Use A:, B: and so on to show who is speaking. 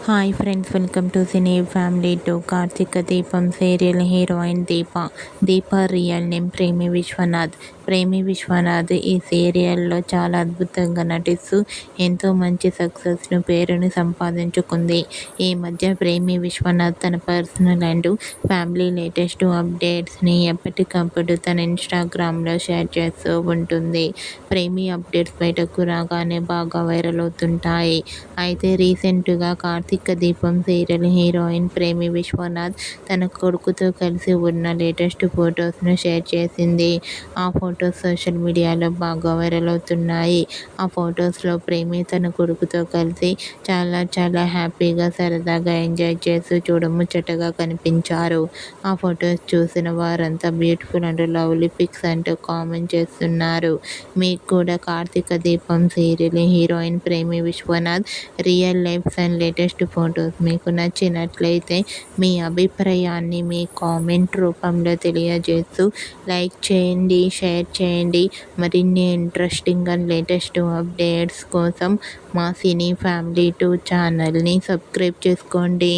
A: Hi friends, welcome to cine family to Karthika Deepam serial heroine Deepa real name Premi Vishwanath ఈ సీరియల్లో చాలా అద్భుతంగా నటిస్తూ ఎంతో మంచి సక్సెస్ను పేరుని సంపాదించుకుంది. ఈ మధ్య ప్రేమి విశ్వనాథ్ తన పర్సనల్ అండ్ ఫ్యామిలీ లేటెస్ట్ అప్డేట్స్ని ఎప్పటికప్పుడు తన ఇన్స్టాగ్రామ్లో షేర్ చేస్తూ ఉంటుంది. ప్రేమి అప్డేట్స్ బయటకు రాగానే బాగా వైరల్ అవుతుంటాయి. అయితే రీసెంట్గా కార్తీక దీపం సీరియల్ హీరోయిన్ ప్రేమి విశ్వనాథ్ తన కొడుకుతో కలిసి ఉన్న లేటెస్ట్ ఫొటోస్ను షేర్ చేసింది. ఆ ఫొటోస్ సోషల్ మీడియాలో బాగా వైరల్ అవుతున్నాయి. ఆ ఫొటోస్లో ప్రేమి తన కొడుకుతో కలిసి చాలా హ్యాపీగా సరదాగా ఎంజాయ్ చేస్తూ చూడముచ్చటగా కనిపించారు. ఆ ఫొటోస్ చూసిన వారంతా బ్యూటిఫుల్ అండ్ లవ్లీ పిక్స్ అంటూ కామెంట్ చేస్తున్నారు. మీకు కూడా Karthika Deepam serial heroine Premi Viswanath real life and latest photos మీకు నచ్చినట్లయితే మీ అభిప్రాయాన్ని మీ కామెంట్ రూపంలో తెలియజేస్తూ లైక్ చేయండి, షేర్ చేయండి. మరిన్ని ఇంట్రెస్టింగ్ అండ్ లేటెస్ట్ అప్డేట్స్ కోసం మా సినీ ఫ్యామిలీ 2 ఛానల్ని సబ్స్క్రైబ్ చేసుకోండి.